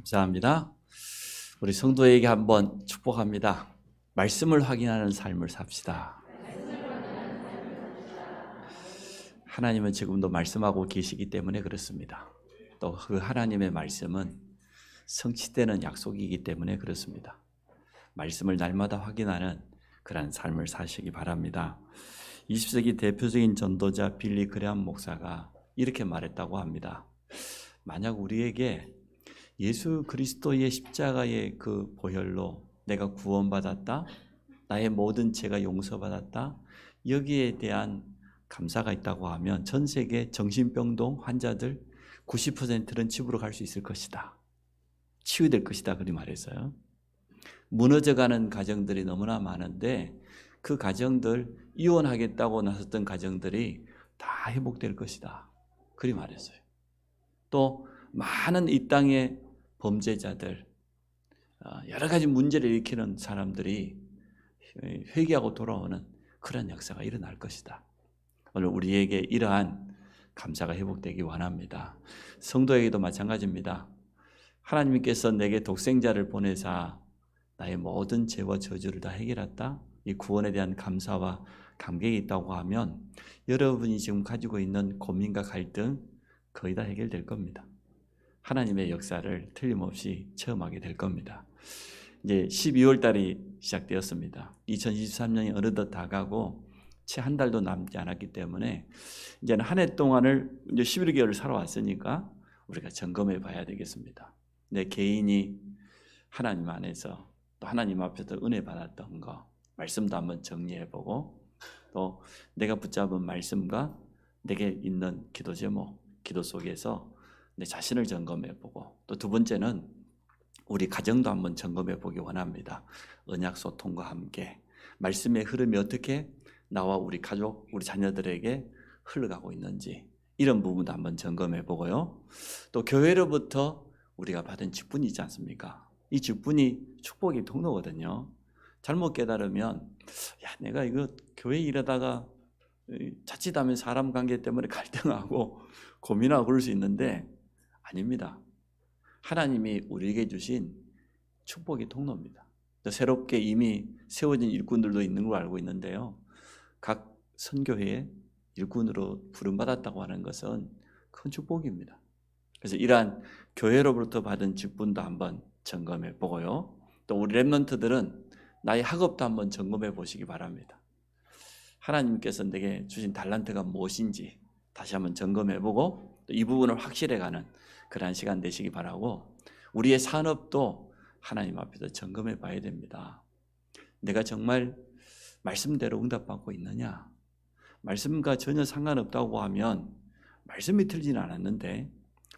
감사합니다. 우리 성도에게 한번 축복합니다. 말씀을 확인하는 삶을 삽시다. 하나님은 지금도 말씀하고 계시기 때문에 그렇습니다. 또 그 하나님의 말씀은 성취되는 약속이기 때문에 그렇습니다. 말씀을 날마다 확인하는 그런 삶을 사시기 바랍니다. 20세기 대표적인 전도자 빌리 그레함 목사가 이렇게 말했다고 합니다. 만약 우리에게 예수 그리스도의 십자가의 그 보혈로 내가 구원받았다, 나의 모든 죄가 용서받았다, 여기에 대한 감사가 있다고 하면 전 세계 정신병동 환자들 90%는 집으로 갈 수 있을 것이다. 치유될 것이다. 그리 말했어요. 무너져가는 가정들이 너무나 많은데 그 가정들, 이혼하겠다고 나섰던 가정들이 다 회복될 것이다. 그리 말했어요. 또 많은 이 땅의 범죄자들, 여러 가지 문제를 일으키는 사람들이 회개하고 돌아오는 그런 역사가 일어날 것이다. 오늘 우리에게 이러한 감사가 회복되기 원합니다. 성도에게도 마찬가지입니다. 하나님께서 내게 독생자를 보내사 나의 모든 죄와 저주를 다 해결했다. 이 구원에 대한 감사와 감격이 있다고 하면 여러분이 지금 가지고 있는 고민과 갈등 거의 다 해결될 겁니다. 하나님의 역사를 틀림없이 체험하게 될 겁니다. 이제 12월 달이 시작되었습니다. 2023년이 어느덧 다가고 채 한 달도 남지 않았기 때문에 이제는 한 해 동안을 이제 11개월을 살아왔으니까 우리가 점검해 봐야 되겠습니다. 내 개인이 하나님 안에서 또 하나님 앞에서 은혜 받았던 거, 말씀도 한번 정리해 보고 또 내가 붙잡은 말씀과 내게 있는 기도 제목, 기도 속에서 내 자신을 점검해 보고 또 두 번째는 우리 가정도 한번 점검해 보기 원합니다. 언약 소통과 함께 말씀의 흐름이 어떻게 나와 우리 가족, 우리 자녀들에게 흘러가고 있는지 이런 부분도 한번 점검해 보고요. 또 교회로부터 우리가 받은 직분이 있지 않습니까? 이 직분이 축복의 통로거든요. 잘못 깨달으면 내가 이거 교회 일하다가 자칫하면 사람 관계 때문에 갈등하고 고민하고 그럴 수 있는데 아닙니다. 하나님이 우리에게 주신 축복의 통로입니다. 새롭게 이미 세워진 일꾼들도 있는 걸 알고 있는데요. 각 선교회에 일꾼으로 부름받았다고 하는 것은 큰 축복입니다. 그래서 이러한 교회로부터 받은 직분도 한번 점검해 보고요. 또 우리 랩런트들은 나의 학업도 한번 점검해 보시기 바랍니다. 하나님께서 내게 주신 달란트가 무엇인지 다시 한번 점검해 보고 또 이 부분을 확실해가는 그러한 시간 되시기 바라고 우리의 산업도 하나님 앞에서 점검해 봐야 됩니다. 내가 정말 말씀대로 응답받고 있느냐? 말씀과 전혀 상관없다고 하면 말씀이 틀리지는 않았는데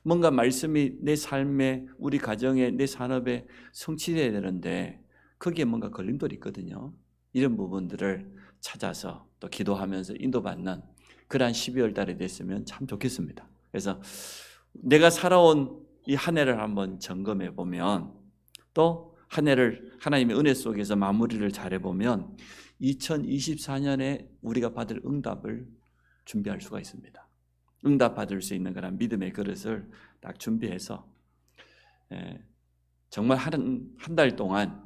뭔가 말씀이 내 삶에 우리 가정에 내 산업에 성취돼야 되는데 거기에 뭔가 걸림돌이 있거든요. 이런 부분들을 찾아서 또 기도하면서 인도받는 그러한 12월 달이 됐으면 참 좋겠습니다. 그래서 내가 살아온 이 한 해를 한번 점검해 보면 또 한 해를 하나님의 은혜 속에서 마무리를 잘해 보면 2024년에 우리가 받을 응답을 준비할 수가 있습니다. 응답 받을 수 있는 그런 믿음의 그릇을 딱 준비해서 정말 한 달 동안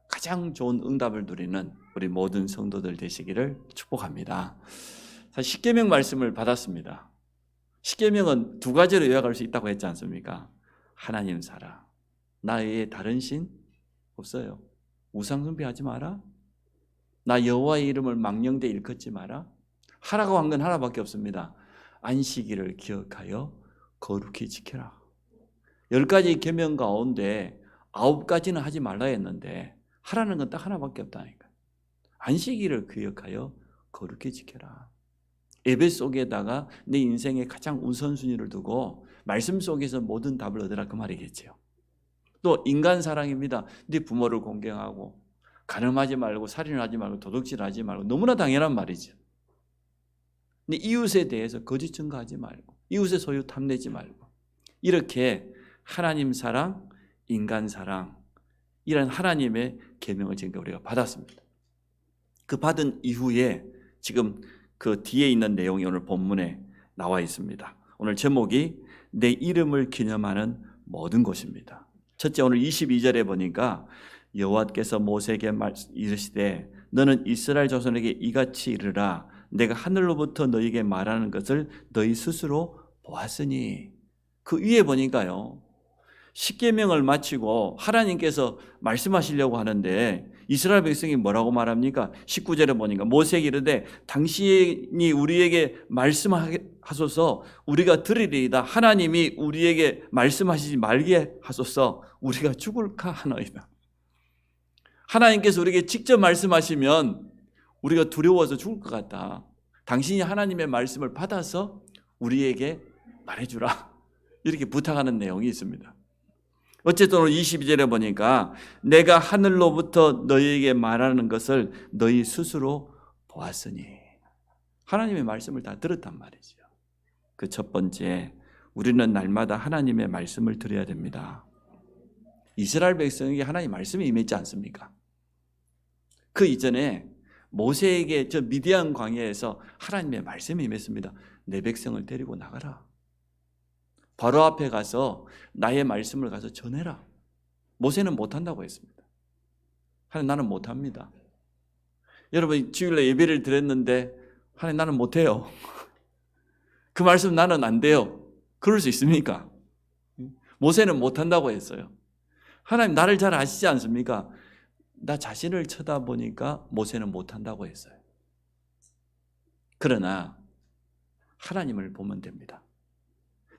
가장 좋은 응답을 누리는 우리 모든 성도들 되시기를 축복합니다. 사실 십계명 말씀을 받았습니다. 십계명은 두 가지로 요약할 수 있다고 했지 않습니까? 하나님 사랑, 나 외에 다른 신 없어요. 우상 숭배하지 마라. 나 여호와의 이름을 망령되 일컫지 마라. 하라고 한 건 하나밖에 없습니다. 안식일을 기억하여 거룩히 지켜라. 10가지 계명 가운데 9가지는 하지 말라 했는데 하라는 건 딱 하나밖에 없다니까. 안식일을 기억하여 거룩히 지켜라. 예배 속에다가 내 인생의 가장 우선순위를 두고 말씀 속에서 모든 답을 얻으라 그 말이겠죠. 또 인간 사랑입니다. 네 부모를 공경하고 간음하지 말고 살인하지 말고 도둑질하지 말고 너무나 당연한 말이죠. 네 이웃에 대해서 거짓 증거하지 말고 이웃의 소유 탐내지 말고 이렇게 하나님 사랑, 인간 사랑 이런 하나님의 계명을 지금 우리가 받았습니다. 그 받은 이후에 지금 그 뒤에 있는 내용이 오늘 본문에 나와 있습니다. 오늘 제목이 내 이름을 기념하는 모든 곳입니다. 첫째, 오늘 22절에 보니까 여호와께서 모세에게 이르시되 너는 이스라엘 자손에게 이같이 이르라. 내가 하늘로부터 너희에게 말하는 것을 너희 스스로 보았으니. 그 위에 보니까요, 십계명을 마치고 하나님께서 말씀하시려고 하는데 이스라엘 백성이 뭐라고 말합니까? 19절에 보니까 모세에게 이르되 당신이 우리에게 말씀하소서 우리가 들으리이다. 하나님이 우리에게 말씀하시지 말게 하소서 우리가 죽을까 하나이다. 하나님께서 우리에게 직접 말씀하시면 우리가 두려워서 죽을 것 같다. 당신이 하나님의 말씀을 받아서 우리에게 말해주라. 이렇게 부탁하는 내용이 있습니다. 어쨌든 오늘 22절에 보니까 내가 하늘로부터 너희에게 말하는 것을 너희 스스로 보았으니, 하나님의 말씀을 다 들었단 말이죠. 그 첫 번째, 우리는 날마다 하나님의 말씀을 들어야 됩니다. 이스라엘 백성에게 하나님의 말씀이 임했지 않습니까? 그 이전에 모세에게 저 미디안 광야에서 하나님의 말씀이 임했습니다. 내 백성을 데리고 나가라. 바로 앞에 가서 나의 말씀을 가서 전해라. 모세는 못한다고 했습니다. 하나님, 나는 못합니다. 여러분, 주일날 예배를 드렸는데 하나님, 나는 못해요. 그 말씀 나는 안 돼요. 그럴 수 있습니까? 모세는 못한다고 했어요. 하나님, 나를 잘 아시지 않습니까? 나 자신을 쳐다보니까 모세는 못한다고 했어요. 그러나 하나님을 보면 됩니다.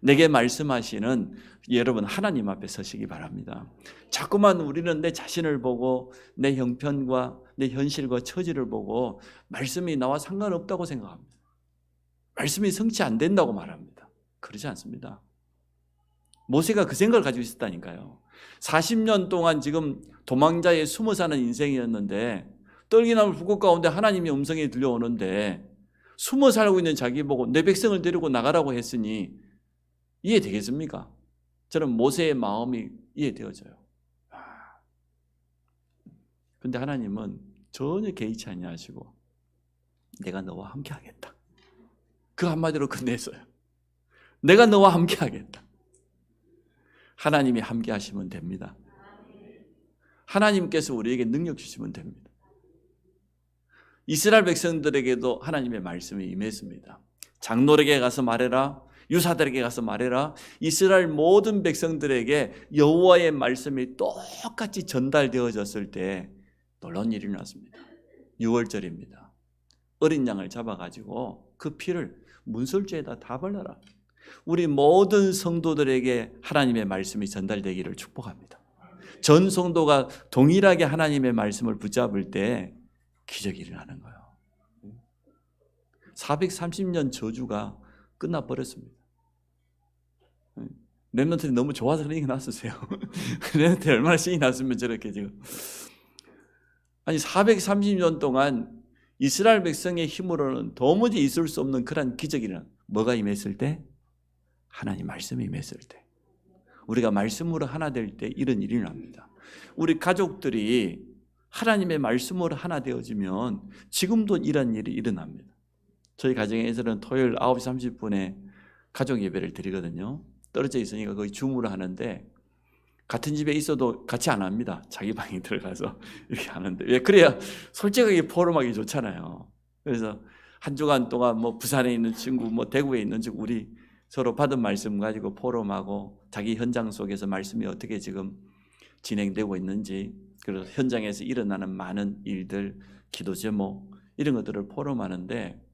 내게 말씀하시는 여러분, 하나님 앞에 서시기 바랍니다. 자꾸만 우리는 내 자신을 보고 내 형편과 내 현실과 처지를 보고 말씀이 나와 상관없다고 생각합니다. 말씀이 성취 안 된다고 말합니다. 그러지 않습니다. 모세가 그 생각을 가지고 있었다니까요. 40년 동안 지금 도망자에 숨어 사는 인생이었는데 떨기나물 불꽃 가운데 하나님의 음성이 들려오는데 숨어 살고 있는 자기 보고 내 백성을 데리고 나가라고 했으니 이해되겠습니까? 저는 모세의 마음이 이해되어져요. 그런데 하나님은 전혀 개의치 아니하시고 내가 너와 함께 하겠다. 그 한마디로 끝냈어요. 내가 너와 함께 하겠다. 하나님이 함께 하시면 됩니다. 하나님께서 우리에게 능력 주시면 됩니다. 이스라엘 백성들에게도 하나님의 말씀이 임했습니다. 장로에게 가서 말해라. 유사들에게 가서 말해라. 이스라엘 모든 백성들에게 여호와의 말씀이 똑같이 전달되어졌을 때 놀라운 일이 났습니다. 6월절입니다. 어린 양을 잡아가지고 그 피를 문설주에다 다 발라라. 우리 모든 성도들에게 하나님의 말씀이 전달되기를 축복합니다. 전 성도가 동일하게 하나님의 말씀을 붙잡을 때 기적이 일어나는 거예요. 430년 저주가 끝나버렸습니다. 렘넌트들이 너무 좋아서 그런 얘기 났으세요. 렘넌트들이 얼마나 신이 났으면 저렇게 지금. 아니 430년 동안 이스라엘 백성의 힘으로는 도무지 있을 수 없는 그런 기적이 일어나. 뭐가 임했을 때? 하나님 말씀이 임했을 때. 우리가 말씀으로 하나 될 때 이런 일이 일어납니다. 우리 가족들이 하나님의 말씀으로 하나 되어지면 지금도 이런 일이 일어납니다. 저희 가정에서는 토요일 9시 30분에 가족 예배를 드리거든요. 떨어져 있으니까 거의 줌으로 하는데 같은 집에 있어도 같이 안 합니다. 자기 방에 들어가서 이렇게 하는데 왜 그래야 솔직하게 포럼하기 좋잖아요. 그래서 한 주간 동안 뭐 부산에 있는 친구, 뭐 대구에 있는 친구 우리 서로 받은 말씀 가지고 포럼하고 자기 현장 속에서 말씀이 어떻게 지금 진행되고 있는지, 그리고 현장에서 일어나는 많은 일들, 기도 제목 이런 것들을 포럼하는데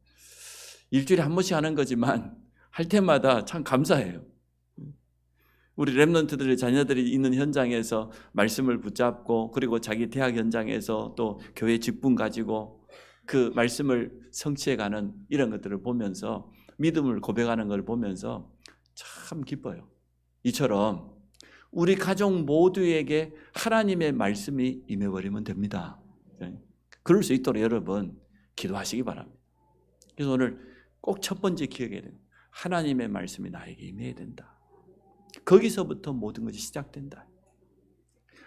일주일에 한 번씩 하는 거지만 할 때마다 참 감사해요. 우리 렘넌트들의 자녀들이 있는 현장에서 말씀을 붙잡고 그리고 자기 대학 현장에서 또 교회 직분 가지고 그 말씀을 성취해가는 이런 것들을 보면서 믿음을 고백하는 걸 보면서 참 기뻐요. 이처럼 우리 가족 모두에게 하나님의 말씀이 임해버리면 됩니다. 그럴 수 있도록 여러분 기도하시기 바랍니다. 그래서 오늘 꼭 첫 번째 기억해야 돼요. 하나님의 말씀이 나에게 임해야 된다. 거기서부터 모든 것이 시작된다.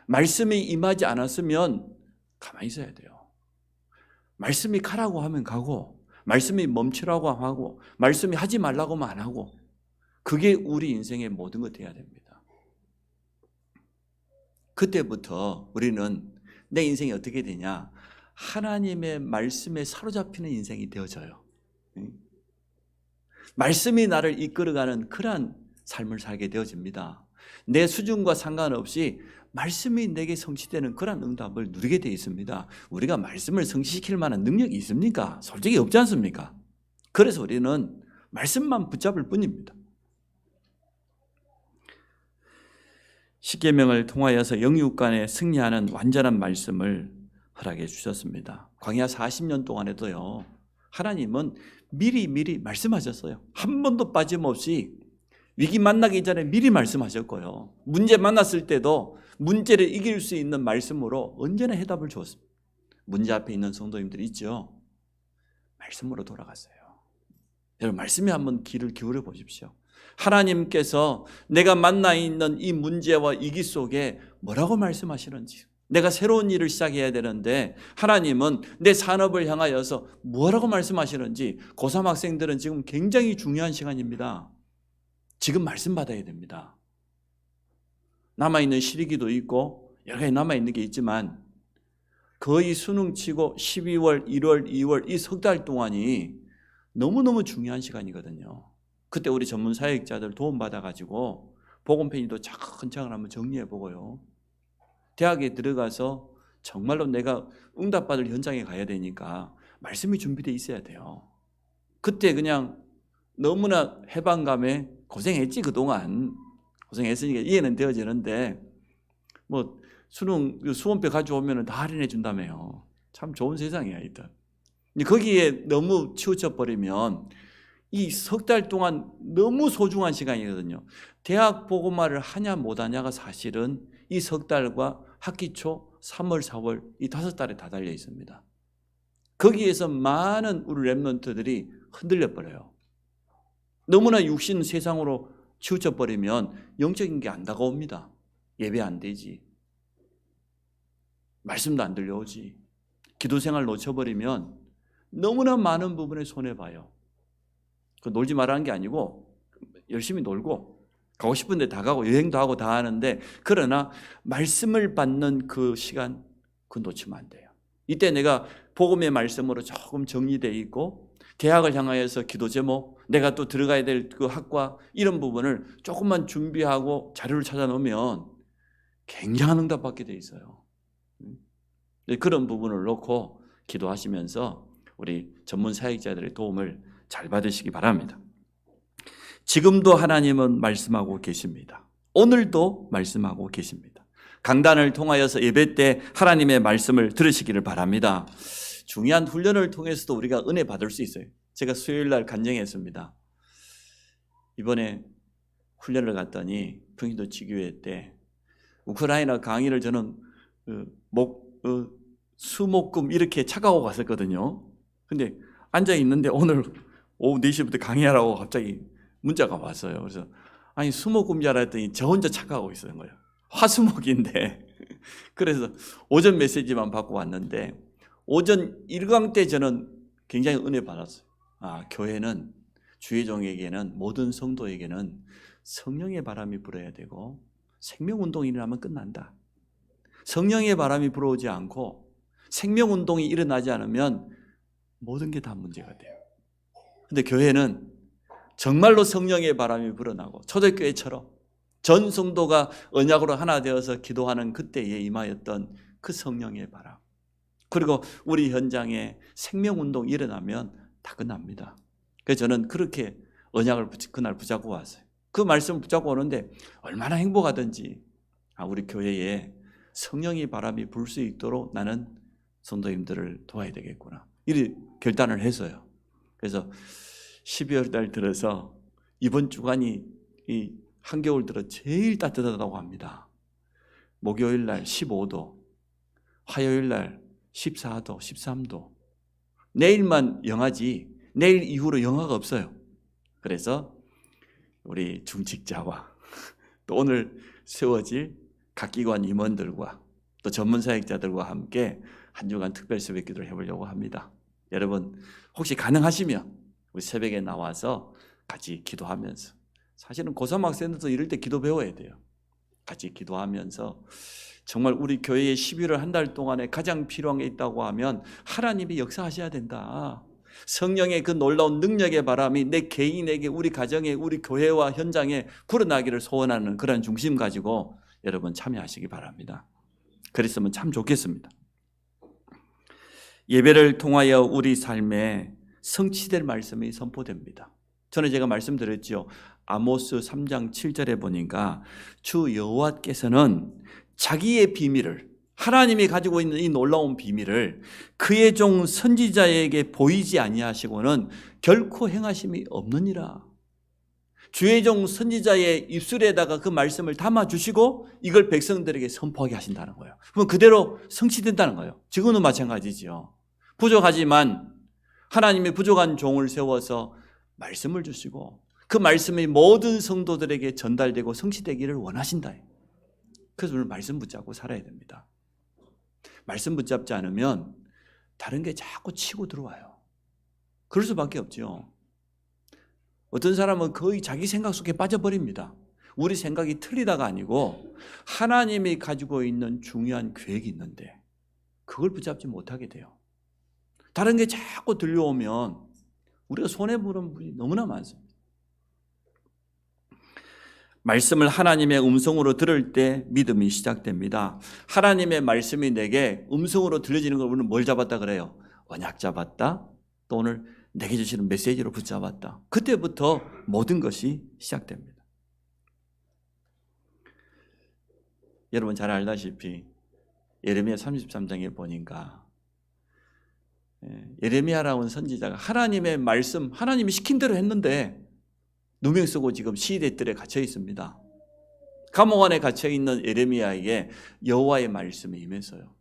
말씀이 임하지 않았으면 가만히 있어야 돼요. 말씀이 가라고 하면 가고, 말씀이 멈추라고 하고, 말씀이 하지 말라고만 안 하고, 그게 우리 인생의 모든 것 돼야 됩니다. 그때부터 우리는 내 인생이 어떻게 되냐? 하나님의 말씀에 사로잡히는 인생이 되어져요. 말씀이 나를 이끌어가는 그러한 삶을 살게 되어집니다. 내 수준과 상관없이 말씀이 내게 성취되는 그런 응답을 누리게 되어 있습니다. 우리가 말씀을 성취시킬 만한 능력이 있습니까? 솔직히 없지 않습니까? 그래서 우리는 말씀만 붙잡을 뿐입니다. 십계명을 통하여서 영육 간에 승리하는 완전한 말씀을 허락해 주셨습니다. 광야 40년 동안에도요, 하나님은 미리 말씀하셨어요. 한 번도 빠짐없이 위기 만나기 전에 미리 말씀하셨고요. 문제 만났을 때도 문제를 이길 수 있는 말씀으로 언제나 해답을 주었습니다. 문제 앞에 있는 성도님들 있죠? 말씀으로 돌아갔어요. 여러분, 말씀에 한번 귀를 기울여 보십시오. 하나님께서 내가 만나 있는 이 문제와 위기 속에 뭐라고 말씀하시는지, 내가 새로운 일을 시작해야 되는데 하나님은 내 산업을 향하여서 뭐라고 말씀하시는지, 고3 학생들은 지금 굉장히 중요한 시간입니다. 지금 말씀 받아야 됩니다. 남아있는 실기도 있고 여러 가지 남아있는 게 있지만 거의 수능 치고 12월, 1월, 2월 이 석 달 동안이 너무너무 중요한 시간이거든요. 그때 우리 전문 사역자들 도움받아가지고 복음편지도 차근차근 한번 정리해보고요. 대학에 들어가서 정말로 내가 응답받을 현장에 가야 되니까 말씀이 준비되어 있어야 돼요. 그때 그냥 너무나 해방감에 고생했지, 그동안. 고생했으니까 이해는 되어지는데, 뭐, 수험표 가져오면 다 할인해 준다며요. 참 좋은 세상이야, 일단. 거기에 너무 치우쳐 버리면 이 석 달 동안 너무 소중한 시간이거든요. 대학 복음화를 하냐 못하냐가 사실은 이 석 달과 학기 초 3월, 4월 이 5달에 다 달려 있습니다. 거기에서 많은 우리 렘넌트들이 흔들려 버려요. 너무나 육신 세상으로 치우쳐 버리면 영적인 게 안 다가옵니다. 예배 안 되지, 말씀도 안 들려오지, 기도 생활 놓쳐버리면 너무나 많은 부분에 손해봐요. 놀지 말라는 게 아니고 열심히 놀고 가고 싶은 데 다 가고 여행도 하고 다 하는데, 그러나 말씀을 받는 그 시간, 그거 놓치면 안 돼요. 이때 내가 복음의 말씀으로 조금 정리되어 있고 대학을 향하여서 기도 제목, 내가 또 들어가야 될 그 학과 이런 부분을 조금만 준비하고 자료를 찾아 놓으면 굉장한 응답 받게 돼 있어요. 그런 부분을 놓고 기도하시면서 우리 전문 사역자들의 도움을 잘 받으시기 바랍니다. 지금도 하나님은 말씀하고 계십니다. 오늘도 말씀하고 계십니다. 강단을 통하여서 예배 때 하나님의 말씀을 들으시기를 바랍니다. 중요한 훈련을 통해서도 우리가 은혜 받을 수 있어요. 제가 수요일 날 간증했습니다. 이번에 훈련을 갔더니 평신도 지교회 때 우크라이나 강의를 저는 수목금 이렇게 차가고 갔었거든요. 근데 앉아 있는데 오늘 오후 4시부터 강의하라고 갑자기 문자가 왔어요. 그래서 아니 수목금 줄 알았더니 저 혼자 착각하고 있었던 거예요. 화수목인데. 그래서 오전 메시지만 받고 왔는데 오전 1강 때 저는 굉장히 은혜 받았어요. 교회는 주의 종에게는, 모든 성도에게는 성령의 바람이 불어야 되고 생명운동이 일어나면 끝난다. 성령의 바람이 불어오지 않고 생명운동이 일어나지 않으면 모든 게 다 문제가 돼요. 근데 교회는 정말로 성령의 바람이 불어나고 초대교회처럼 전 성도가 언약으로 하나 되어서 기도하는 그때에 임하였던 그 성령의 바람, 그리고 우리 현장에 생명운동이 일어나면 다 끝납니다. 그래서 저는 그렇게 언약을 그날 붙잡고 왔어요. 그 말씀을 붙잡고 오는데 얼마나 행복하든지 우리 교회에 성령의 바람이 불 수 있도록 나는 성도님들을 도와야 되겠구나, 이렇게 결단을 했어요. 그래서 12월 달 들어서 이번 주간이 이 한겨울 들어 제일 따뜻하다고 합니다. 목요일 날 15도, 화요일 날 14도, 13도. 내일만 영하지 내일 이후로 영하가 없어요. 그래서 우리 중직자와 또 오늘 세워질 각 기관 임원들과 또 전문 사역자들과 함께 한 주간 특별 새벽 기도를 해보려고 합니다. 여러분 혹시 가능하시면 우리 새벽에 나와서 같이 기도하면서, 사실은 고3 학생들도 이럴 때 기도 배워야 돼요. 같이 기도하면서 정말 우리 교회의 11월 한 달 동안에 가장 필요한 게 있다고 하면 하나님이 역사하셔야 된다. 성령의 그 놀라운 능력의 바람이 내 개인에게, 우리 가정에, 우리 교회와 현장에 불어나기를 소원하는 그런 중심 가지고 여러분 참여하시기 바랍니다. 그랬으면 참 좋겠습니다. 예배를 통하여 우리 삶에 성취될 말씀이 선포됩니다. 전에 제가 말씀드렸죠. 아모스 3장 7절에 보니까 주 여호와께서는 자기의 비밀을, 하나님이 가지고 있는 이 놀라운 비밀을 그의 종 선지자에게 보이지 아니하시고는 결코 행하심이 없느니라. 주의 종 선지자의 입술에다가 그 말씀을 담아주시고 이걸 백성들에게 선포하게 하신다는 거예요. 그럼 그대로 성취된다는 거예요. 지금도 마찬가지죠. 부족하지만 하나님이 부족한 종을 세워서 말씀을 주시고 그 말씀이 모든 성도들에게 전달되고 성취되기를 원하신다. 그래서 오늘 말씀 붙잡고 살아야 됩니다. 말씀 붙잡지 않으면 다른 게 자꾸 치고 들어와요. 그럴 수밖에 없죠. 어떤 사람은 거의 자기 생각 속에 빠져버립니다. 우리 생각이 틀리다가 아니고 하나님이 가지고 있는 중요한 계획이 있는데 그걸 붙잡지 못하게 돼요. 다른 게 자꾸 들려오면 우리가 손해보는 분이 너무나 많습니다. 말씀을 하나님의 음성으로 들을 때 믿음이 시작됩니다. 하나님의 말씀이 내게 음성으로 들려지는 걸 우리는 뭘 잡았다 그래요? 언약 잡았다. 또 오늘 내게 주시는 메시지로 붙잡았다. 그때부터 모든 것이 시작됩니다. 여러분 잘 알다시피 예레미야 33장에 보니까 예레미야라는 선지자가 하나님의 말씀, 하나님이 시킨 대로 했는데 누명 쓰고 지금 시대들에 갇혀 있습니다. 감옥 안에 갇혀 있는 예레미야에게 여호와의 말씀이 임해서요.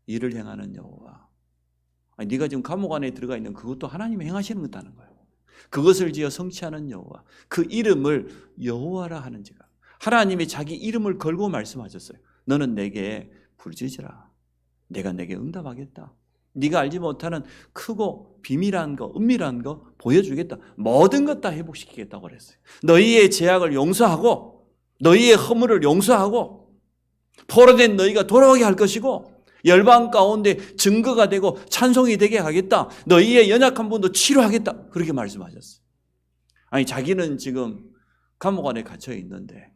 일을 행하는 여호와. 아니, 네가 지금 감옥 안에 들어가 있는 그것도 하나님이 행하시는 거다는 거예요. 그것을 지어 성취하는 여호와. 그 이름을 여호와라 하는지가. 하나님이 자기 이름을 걸고 말씀하셨어요. 너는 내게 부르짖으라. 내가 내게 응답하겠다. 네가 알지 못하는 크고 비밀한 거, 은밀한 거 보여주겠다. 모든 것 다 회복시키겠다고 그랬어요. 너희의 죄악을 용서하고 너희의 허물을 용서하고 포로된 너희가 돌아오게 할 것이고 열방 가운데 증거가 되고 찬송이 되게 하겠다. 너희의 연약한 분도 치료하겠다. 그렇게 말씀하셨어요. 아니 자기는 지금 감옥 안에 갇혀 있는데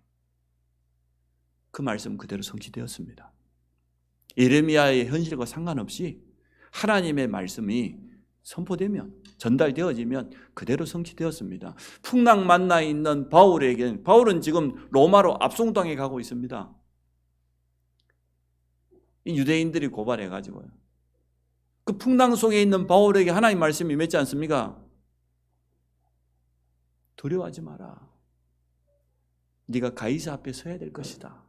그 말씀 그대로 성취되었습니다. 예레미야의 현실과 상관없이 하나님의 말씀이 선포되면 전달되어지면 그대로 성취되었습니다. 풍랑 만나 있는 바울에게, 바울은 지금 로마로 압송당해 가고 있습니다. 이 유대인들이 고발해가지고요. 그 풍랑 속에 있는 바울에게 하나님 말씀이 임했지 않습니까? 두려워하지 마라. 네가 가이사 앞에 서야 될 것이다.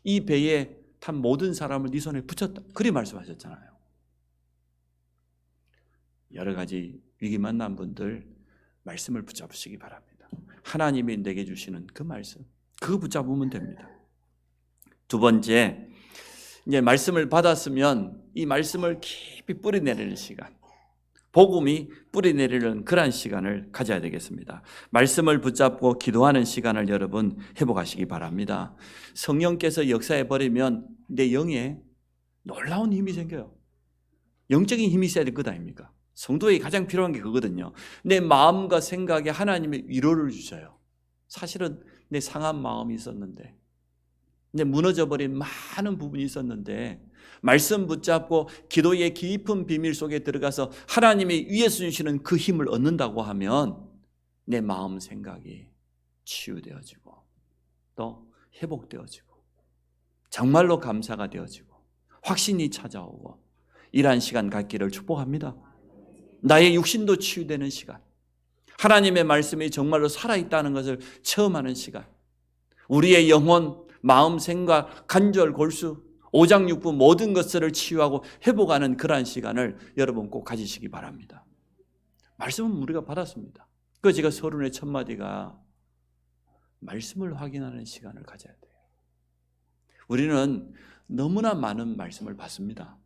이 배에 탄 모든 사람을 네 손에 붙였다. 그리 말씀하셨잖아요. 여러 가지 위기 만난 분들 말씀을 붙잡으시기 바랍니다. 하나님이 내게 주시는 그 말씀, 그거 붙잡으면 됩니다. 두 번째, 이제 말씀을 받았으면 이 말씀을 깊이 뿌리내리는 시간, 복음이 뿌리내리는 그러한 시간을 가져야 되겠습니다. 말씀을 붙잡고 기도하는 시간을 여러분 회복하시기 바랍니다. 성령께서 역사해 버리면 내 영에 놀라운 힘이 생겨요. 영적인 힘이 있어야 될 것 아닙니까? 성도에게 가장 필요한 게 그거거든요. 내 마음과 생각에 하나님의 위로를 주셔요. 사실은 내 상한 마음이 있었는데, 내 무너져버린 많은 부분이 있었는데 말씀 붙잡고 기도의 깊은 비밀 속에 들어가서 하나님이 위에서 주시는 그 힘을 얻는다고 하면 내 마음 생각이 치유되어지고 또 회복되어지고 정말로 감사가 되어지고 확신이 찾아오고 이러한 시간 갖기를 축복합니다. 나의 육신도 치유되는 시간, 하나님의 말씀이 정말로 살아있다는 것을 체험하는 시간, 우리의 영혼, 마음, 생각, 관절, 골수, 오장육부 모든 것들을 치유하고 회복하는 그러한 시간을 여러분 꼭 가지시기 바랍니다. 말씀은 우리가 받았습니다. 그 제가 서론의 첫 마디가 말씀을 확인하는 시간을 가져야 돼요. 우리는 너무나 많은 말씀을 받습니다.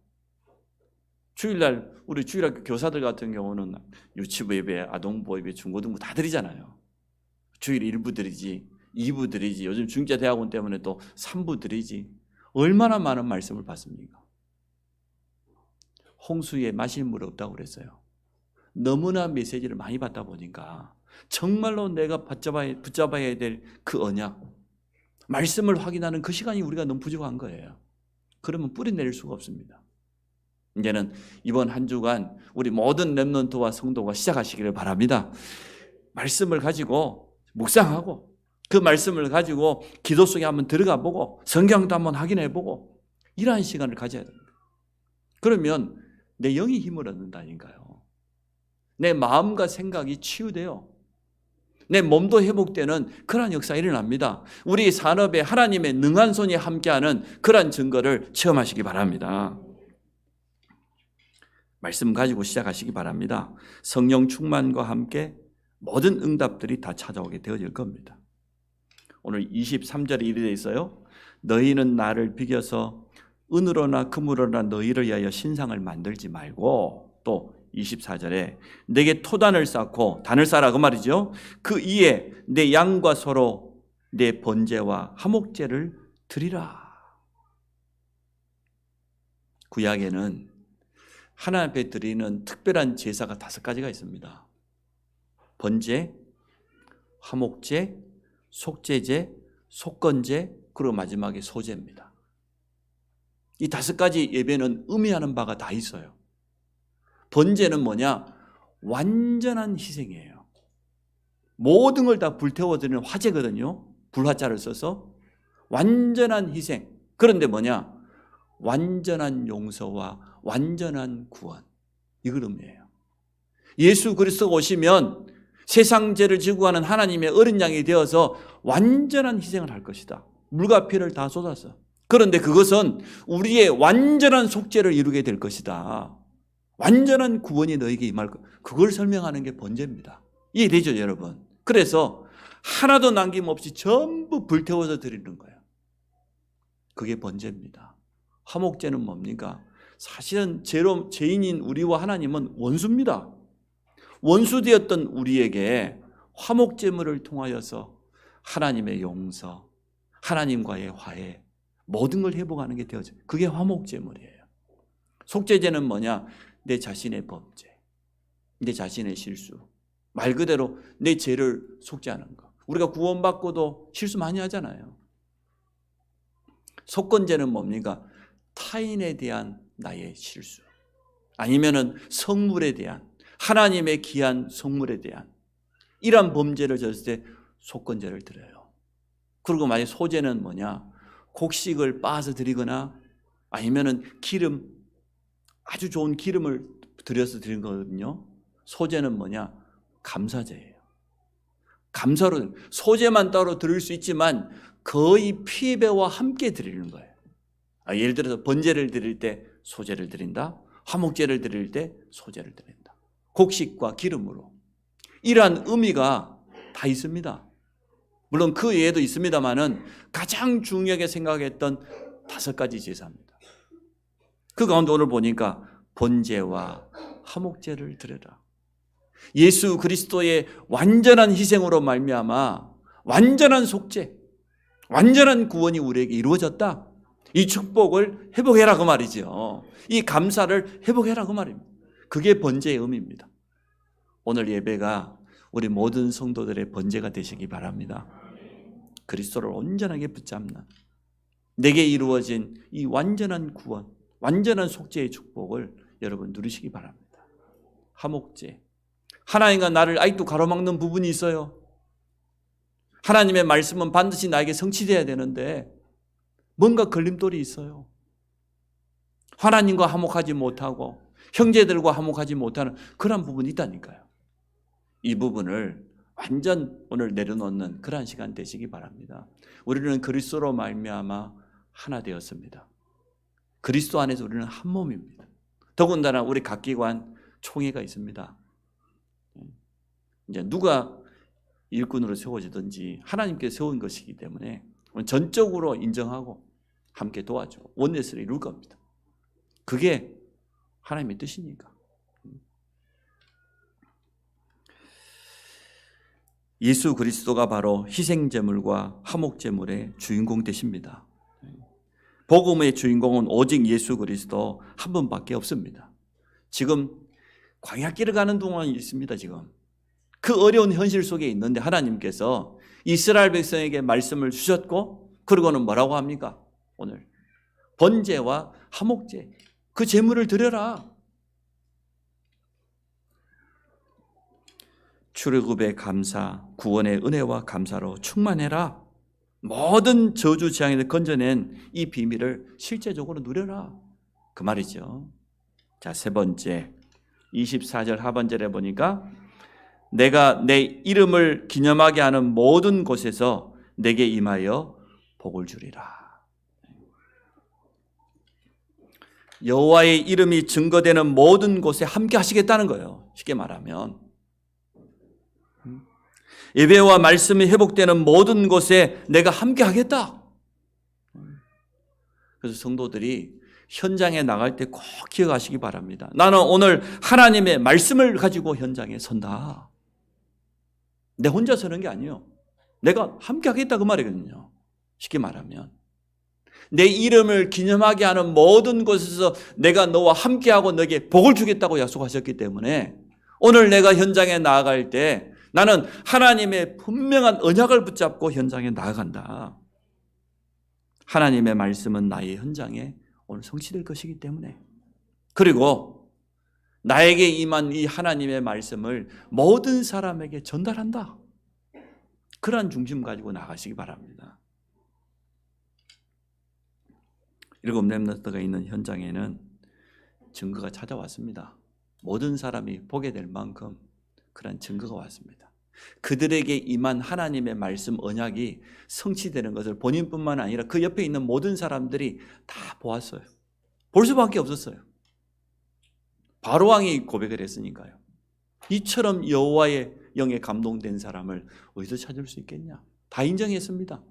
주일날 우리 주일학교 교사들 같은 경우는 유치부 예배, 아동부 예배, 중고등부 다 드리잖아요. 주일 1부 드리지, 2부 드리지, 요즘 중자대학원 때문에 또 3부 드리지. 얼마나 많은 말씀을 받습니까? 홍수에 마실 물 없다고 그랬어요. 너무나 메시지를 많이 받다 보니까 정말로 내가 붙잡아야 될 그 언약, 말씀을 확인하는 그 시간이 우리가 너무 부족한 거예요. 그러면 뿌리내릴 수가 없습니다. 이제는 이번 한 주간 우리 모든 렘넌트와 성도가 시작하시기를 바랍니다. 말씀을 가지고 묵상하고 그 말씀을 가지고 기도 속에 한번 들어가 보고 성경도 한번 확인해 보고 이러한 시간을 가져야 됩니다. 그러면 내 영이 힘을 얻는다니까요. 내 마음과 생각이 치유돼요. 내 몸도 회복되는 그러한 역사가 일어납니다. 우리 산업에 하나님의 능한 손이 함께하는 그러한 증거를 체험하시기 바랍니다. 말씀 가지고 시작하시기 바랍니다. 성령 충만과 함께 모든 응답들이 다 찾아오게 되어질 겁니다. 오늘 23절에 이르게 되어 있어요. 너희는 나를 비겨서 은으로나 금으로나 너희를 위하여 신상을 만들지 말고, 또 24절에 내게 토단을 쌓고 단을 쌓으라 그 말이죠. 그 위에 내 양과 소로 내 번제와 화목제를 드리라. 구약에는 하나님 앞에 드리는 특별한 제사가 5가지가 있습니다. 번제, 화목제, 속죄제, 속건제, 그리고 마지막에 소제입니다. 이 5가지 예배는 의미하는 바가 다 있어요. 번제는 뭐냐? 완전한 희생이에요. 모든 걸 다 불태워드리는 화제거든요. 불화자를 써서 완전한 희생. 그런데 뭐냐? 완전한 용서와 완전한 구원. 이걸 의미해요. 예수 그리스도가 오시면 세상 죄를 지고 가는 하나님의 어린 양이 되어서 완전한 희생을 할 것이다. 물과 피를 다 쏟아서. 그런데 그것은 우리의 완전한 속죄를 이루게 될 것이다. 완전한 구원이 너에게 임할 것. 그걸 설명하는 게 번제입니다. 이해되죠, 여러분? 그래서 하나도 남김없이 전부 불태워서 드리는 거예요. 그게 번제입니다. 화목제는 뭡니까? 사실은 죄인인 우리와 하나님은 원수입니다. 원수되었던 우리에게 화목제물을 통하여서 하나님의 용서, 하나님과의 화해, 모든 걸 회복하는 게 되어져. 그게 화목제물이에요. 속죄제는 뭐냐? 내 자신의 범죄, 내 자신의 실수, 말 그대로 내 죄를 속죄하는 거. 우리가 구원받고도 실수 많이 하잖아요. 속건제는 뭡니까? 타인에 대한 나의 실수, 아니면은 성물에 대한, 하나님의 귀한 성물에 대한 이러한 범죄를 졌을 때 속건제를 드려요. 그리고 만약 소제는 뭐냐? 곡식을 빻아서 드리거나 아니면은 기름, 아주 좋은 기름을 들여서 드리는 거거든요. 소제는 뭐냐? 감사제예요. 감사로, 소제만 따로 드릴 수 있지만 거의 피배와 함께 드리는 거예요. 예를 들어서 번제를 드릴 때 소제를 드린다. 화목제를 드릴 때 소제를 드린다. 곡식과 기름으로. 이러한 의미가 다 있습니다. 물론 그 외에도 있습니다만은 가장 중요하게 생각했던 5가지 제사입니다. 그 가운데 오늘 보니까 번제와 화목제를 드려라. 예수 그리스도의 완전한 희생으로 말미암아 완전한 속죄, 완전한 구원이 우리에게 이루어졌다. 이 축복을 회복해라 그 말이죠. 이 감사를 회복해라 그 말입니다. 그게 번제의 의미입니다. 오늘 예배가 우리 모든 성도들의 번제가 되시기 바랍니다. 그리스도를 온전하게 붙잡는 내게 이루어진 이 완전한 구원, 완전한 속죄의 축복을 여러분 누리시기 바랍니다. 화목제. 하나님과 나를 아직도 가로막는 부분이 있어요. 하나님의 말씀은 반드시 나에게 성취돼야 되는데 뭔가 걸림돌이 있어요. 하나님과 화목하지 못하고 형제들과 화목하지 못하는 그런 부분이 있다니까요. 이 부분을 완전 오늘 내려놓는 그러한 시간 되시기 바랍니다. 우리는 그리스도로 말미암아 하나 되었습니다. 그리스도 안에서 우리는 한 몸입니다. 더군다나 우리 각 기관 총회가 있습니다. 이제 누가 일꾼으로 세워지든지 하나님께 세운 것이기 때문에 전적으로 인정하고 함께 도와주고 원내스를 이룰 겁니다. 그게 하나님의 뜻이니까. 예수 그리스도가 바로 희생제물과 화목제물의 주인공 되십니다. 복음의 주인공은 오직 예수 그리스도 한 분밖에 없습니다. 지금 광야길을 가는 동안이 있습니다. 지금 그 어려운 현실 속에 있는데 하나님께서 이스라엘 백성에게 말씀을 주셨고, 그러고는 뭐라고 합니까? 오늘 번제와 화목제, 그 제물을 드려라. 출애굽의 감사, 구원의 은혜와 감사로 충만해라. 모든 저주 재앙에서 건져낸 이 비밀을 실제적으로 누려라, 그 말이죠. 자, 세 번째 24절 하반절에 보니까 내가 내 이름을 기념하게 하는 모든 곳에서 내게 임하여 복을 주리라. 여호와의 이름이 증거되는 모든 곳에 함께 하시겠다는 거예요. 쉽게 말하면 예배와 말씀이 회복되는 모든 곳에 내가 함께 하겠다. 그래서 성도들이 현장에 나갈 때 꼭 기억하시기 바랍니다. 나는 오늘 하나님의 말씀을 가지고 현장에 선다. 내 혼자 서는 게 아니에요. 내가 함께 하겠다, 그 말이거든요. 쉽게 말하면 내 이름을 기념하게 하는 모든 곳에서 내가 너와 함께하고 너에게 복을 주겠다고 약속하셨기 때문에 오늘 내가 현장에 나아갈 때 나는 하나님의 분명한 언약을 붙잡고 현장에 나아간다. 하나님의 말씀은 나의 현장에 오늘 성취될 것이기 때문에, 그리고 나에게 임한 이 하나님의 말씀을 모든 사람에게 전달한다. 그러한 중심 가지고 나가시기 바랍니다. 7 렘넌트가 있는 현장에는 증거가 찾아왔습니다. 모든 사람이 보게 될 만큼 그런 증거가 왔습니다. 그들에게 임한 하나님의 말씀 언약이 성취되는 것을 본인뿐만 아니라 그 옆에 있는 모든 사람들이 다 보았어요. 볼 수밖에 없었어요. 바로왕이 고백을 했으니까요. 이처럼 여호와의 영에 감동된 사람을 어디서 찾을 수 있겠냐? 다 인정했습니다.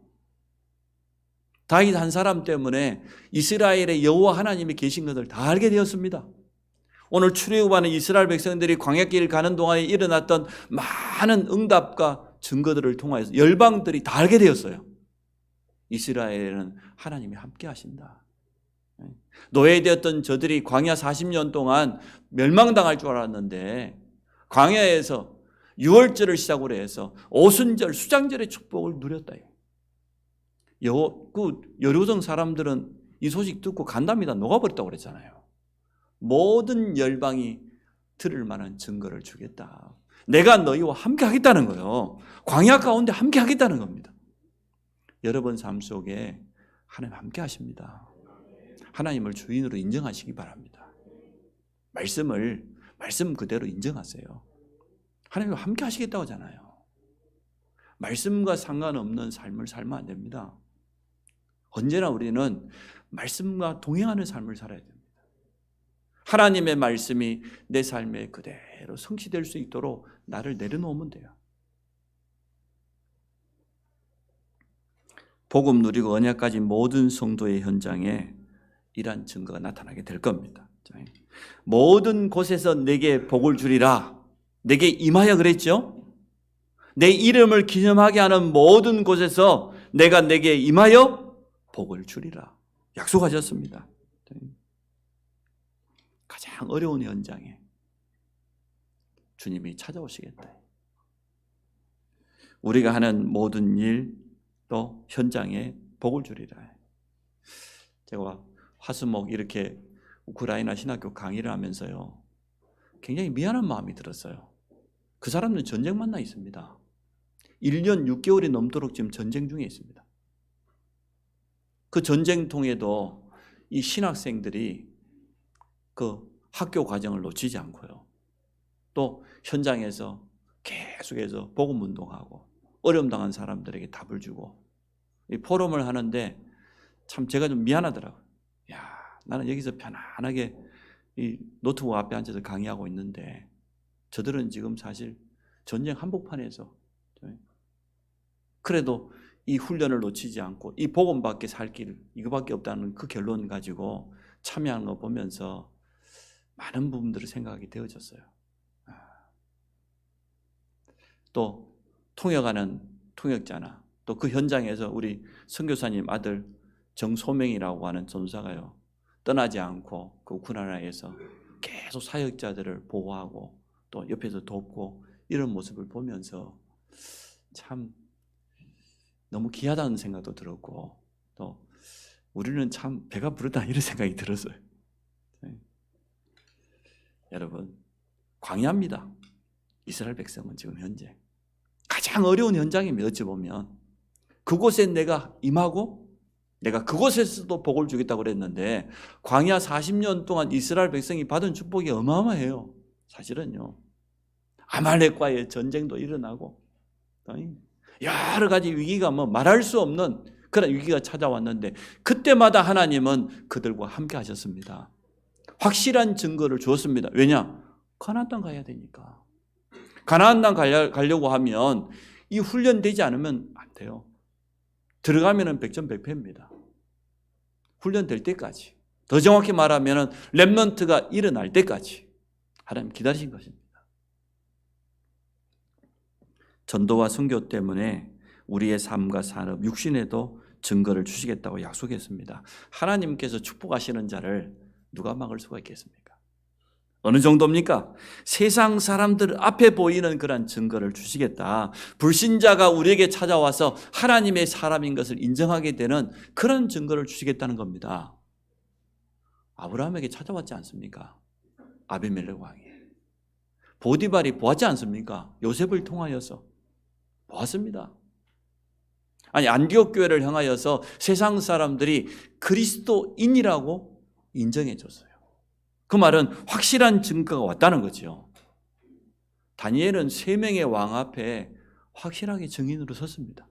다윗 한 사람 때문에 이스라엘의 여호와 하나님이 계신 것을 다 알게 되었습니다. 오늘 출애굽하는 이스라엘 백성들이 광야길을 가는 동안에 일어났던 많은 응답과 증거들을 통하여서 열방들이 다 알게 되었어요. 이스라엘은 하나님이 함께 하신다. 노예되었던 저들이 광야 40년 동안 멸망당할 줄 알았는데 광야에서 유월절을 시작으로 해서 오순절, 수장절의 축복을 누렸다. 여리고성 사람들은 이 소식 듣고 간담이 다 녹아버렸다고 그랬잖아요. 모든 열방이 들을 만한 증거를 주겠다. 내가 너희와 함께 하겠다는 거예요. 광야 가운데 함께 하겠다는 겁니다. 여러분 삶 속에 하나님 함께 하십니다. 하나님을 주인으로 인정하시기 바랍니다. 말씀 그대로 인정하세요. 하나님과 함께 하시겠다고 하잖아요. 말씀과 상관없는 삶을 살면 안 됩니다. 언제나 우리는 말씀과 동행하는 삶을 살아야 됩니다. 하나님의 말씀이 내 삶에 그대로 성취될 수 있도록 나를 내려놓으면 돼요. 복음 누리고 언약 가진 모든 성도의 현장에 이러한 증거가 나타나게 될 겁니다. 모든 곳에서 내게 복을 주리라. 내게 임하여 그랬죠? 내 이름을 기념하게 하는 모든 곳에서 내가 내게 임하여 복을 주리라. 약속하셨습니다. 가장 어려운 현장에 주님이 찾아오시겠다. 우리가 하는 모든 일도 현장에 복을 주리라. 제가 화수목 이렇게 우크라이나 신학교 강의를 하면서요, 굉장히 미안한 마음이 들었어요. 그 사람들은 전쟁 만나 있습니다. 1년 6개월이 넘도록 지금 전쟁 중에 있습니다. 그 전쟁통에도 이 신학생들이 그 학교 과정을 놓치지 않고요, 또 현장에서 계속해서 복음 운동하고 어려움 당한 사람들에게 답을 주고 이 포럼을 하는데 참 제가 좀 미안하더라고요. 야, 나는 여기서 편안하게 이 노트북 앞에 앉아서 강의하고 있는데 저들은 지금 사실 전쟁 한복판에서 그래도 이 훈련을 놓치지 않고 이 복음밖에 살 길 이거밖에 없다는 그 결론 가지고 참여하는 거 보면서 많은 부분들을 생각하게 되어졌어요. 또 통역하는 통역자나 또 그 현장에서 우리 선교사님 아들 정소명이라고 하는 전사가요, 떠나지 않고 그 우크라이나에서 계속 사역자들을 보호하고 또 옆에서 돕고 이런 모습을 보면서 참 너무 귀하다는 생각도 들었고, 또 우리는 참 배가 부르다 이런 생각이 들었어요. 여러분, 광야입니다. 이스라엘 백성은 지금 현재 가장 어려운 현장입니다. 어찌 보면 그곳에 내가 임하고 내가 그곳에서도 복을 주겠다고 그랬는데, 광야 40년 동안 이스라엘 백성이 받은 축복이 어마어마해요. 사실은요, 아말렉과의 전쟁도 일어나고 여러 가지 위기가 말할 수 없는 그런 위기가 찾아왔는데, 그때마다 하나님은 그들과 함께 하셨습니다. 확실한 증거를 주었습니다. 왜냐? 가나안 땅 가야 되니까. 가나안 땅 가려고 하면 이 훈련되지 않으면 안 돼요. 들어가면은 백전백패입니다. 훈련될 때까지, 더 정확히 말하면 렘넌트가 일어날 때까지 하나님 기다리신 것입니다. 전도와 선교 때문에 우리의 삶과 산업, 육신에도 증거를 주시겠다고 약속했습니다. 하나님께서 축복하시는 자를 누가 막을 수가 있겠습니까? 어느 정도입니까? 세상 사람들 앞에 보이는 그런 증거를 주시겠다. 불신자가 우리에게 찾아와서 하나님의 사람인 것을 인정하게 되는 그런 증거를 주시겠다는 겁니다. 아브라함에게 찾아왔지 않습니까? 아비멜렉 왕이. 보디발이 보았지 않습니까? 요셉을 통하여서 보았습니다. 아니, 안디옥 교회를 향하여서 세상 사람들이 그리스도인이라고 인정해 줬어요. 그 말은 확실한 증거가 왔다는 거죠. 다니엘은 3명의 왕 앞에 확실하게 증인으로 섰습니다.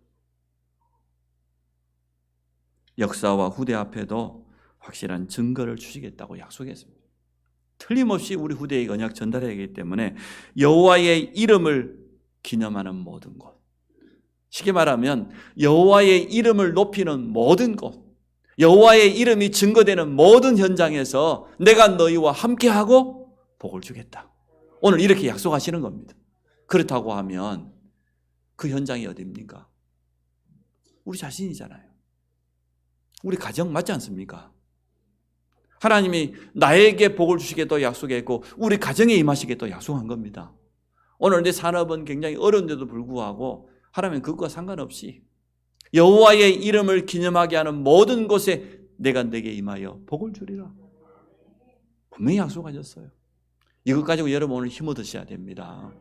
역사와 후대 앞에도 확실한 증거를 주시겠다고 약속했습니다. 틀림없이 우리 후대에게 언약 전달해야 하기 때문에 여호와의 이름을 기념하는 모든 것, 쉽게 말하면 여호와의 이름을 높이는 모든 것, 여호와의 이름이 증거되는 모든 현장에서 내가 너희와 함께하고 복을 주겠다. 오늘 이렇게 약속하시는 겁니다. 그렇다고 하면 그 현장이 어디입니까? 우리 자신이잖아요. 우리 가정 맞지 않습니까? 하나님이 나에게 복을 주시겠다고 약속했고 우리 가정에 임하시겠다고 약속한 겁니다. 오늘 내 산업은 굉장히 어려운데도 불구하고 하나님은 그것과 상관없이 여호와의 이름을 기념하게 하는 모든 곳에 내가 내게 임하여 복을 주리라. 분명히 약속하셨어요. 이것 가지고 여러분 오늘 힘 얻으셔야 됩니다.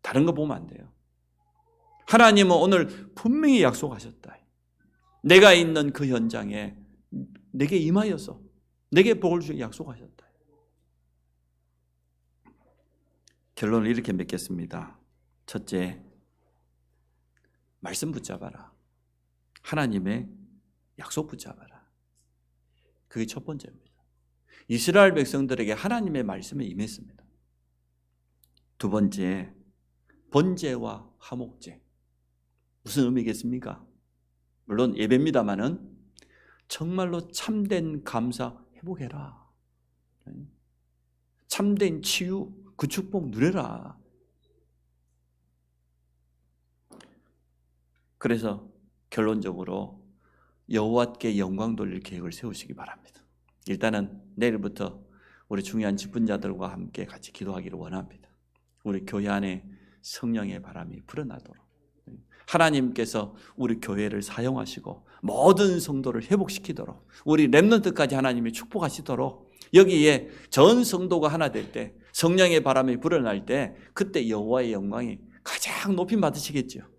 다른 거 보면 안 돼요. 하나님은 오늘 분명히 약속하셨다. 내가 있는 그 현장에 내게 임하여서 내게 복을 주게 약속하셨다. 결론을 이렇게 맺겠습니다. 첫째, 말씀 붙잡아라. 하나님의 약속 붙잡아라. 그게 첫 번째입니다. 이스라엘 백성들에게 하나님의 말씀에 임했습니다. 두 번째, 번제와 화목제. 무슨 의미겠습니까? 물론 예배입니다마는 정말로 참된 감사 회복해라. 참된 치유, 그 축복 누려라. 그래서 결론적으로 여호와께 영광 돌릴 계획을 세우시기 바랍니다. 일단은 내일부터 우리 중요한 직분자들과 함께 같이 기도하기를 원합니다. 우리 교회 안에 성령의 바람이 불어나도록 하나님께서 우리 교회를 사용하시고 모든 성도를 회복시키도록 우리 렘넌트까지 하나님이 축복하시도록 여기에 전 성도가 하나 될 때 성령의 바람이 불어날 때 그때 여호와의 영광이 가장 높임 받으시겠죠.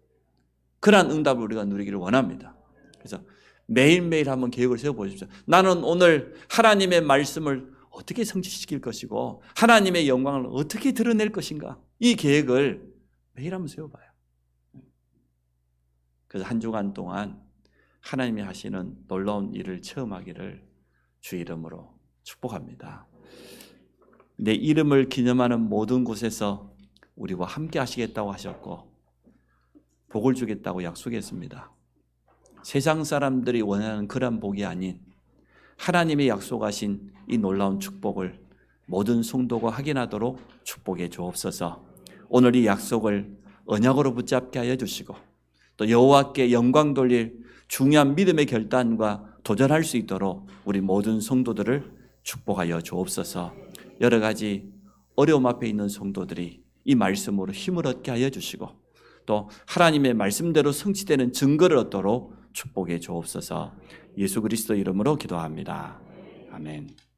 그러한 응답을 우리가 누리기를 원합니다. 그래서 매일매일 한번 계획을 세워보십시오. 나는 오늘 하나님의 말씀을 어떻게 성취시킬 것이고 하나님의 영광을 어떻게 드러낼 것인가, 이 계획을 매일 한번 세워봐요. 그래서 한 주간 동안 하나님이 하시는 놀라운 일을 체험하기를 주 이름으로 축복합니다. 내 이름을 기념하는 모든 곳에서 우리와 함께 하시겠다고 하셨고 복을 주겠다고 약속했습니다. 세상 사람들이 원하는 그런 복이 아닌 하나님의 약속하신 이 놀라운 축복을 모든 성도가 확인하도록 축복해 주옵소서. 오늘 이 약속을 언약으로 붙잡게 하여 주시고 또 여호와께 영광 돌릴 중요한 믿음의 결단과 도전할 수 있도록 우리 모든 성도들을 축복하여 주옵소서. 여러 가지 어려움 앞에 있는 성도들이 이 말씀으로 힘을 얻게 하여 주시고 또 하나님의 말씀대로 성취되는 증거를 얻도록 축복해 주옵소서. 예수 그리스도 이름으로 기도합니다. 아멘.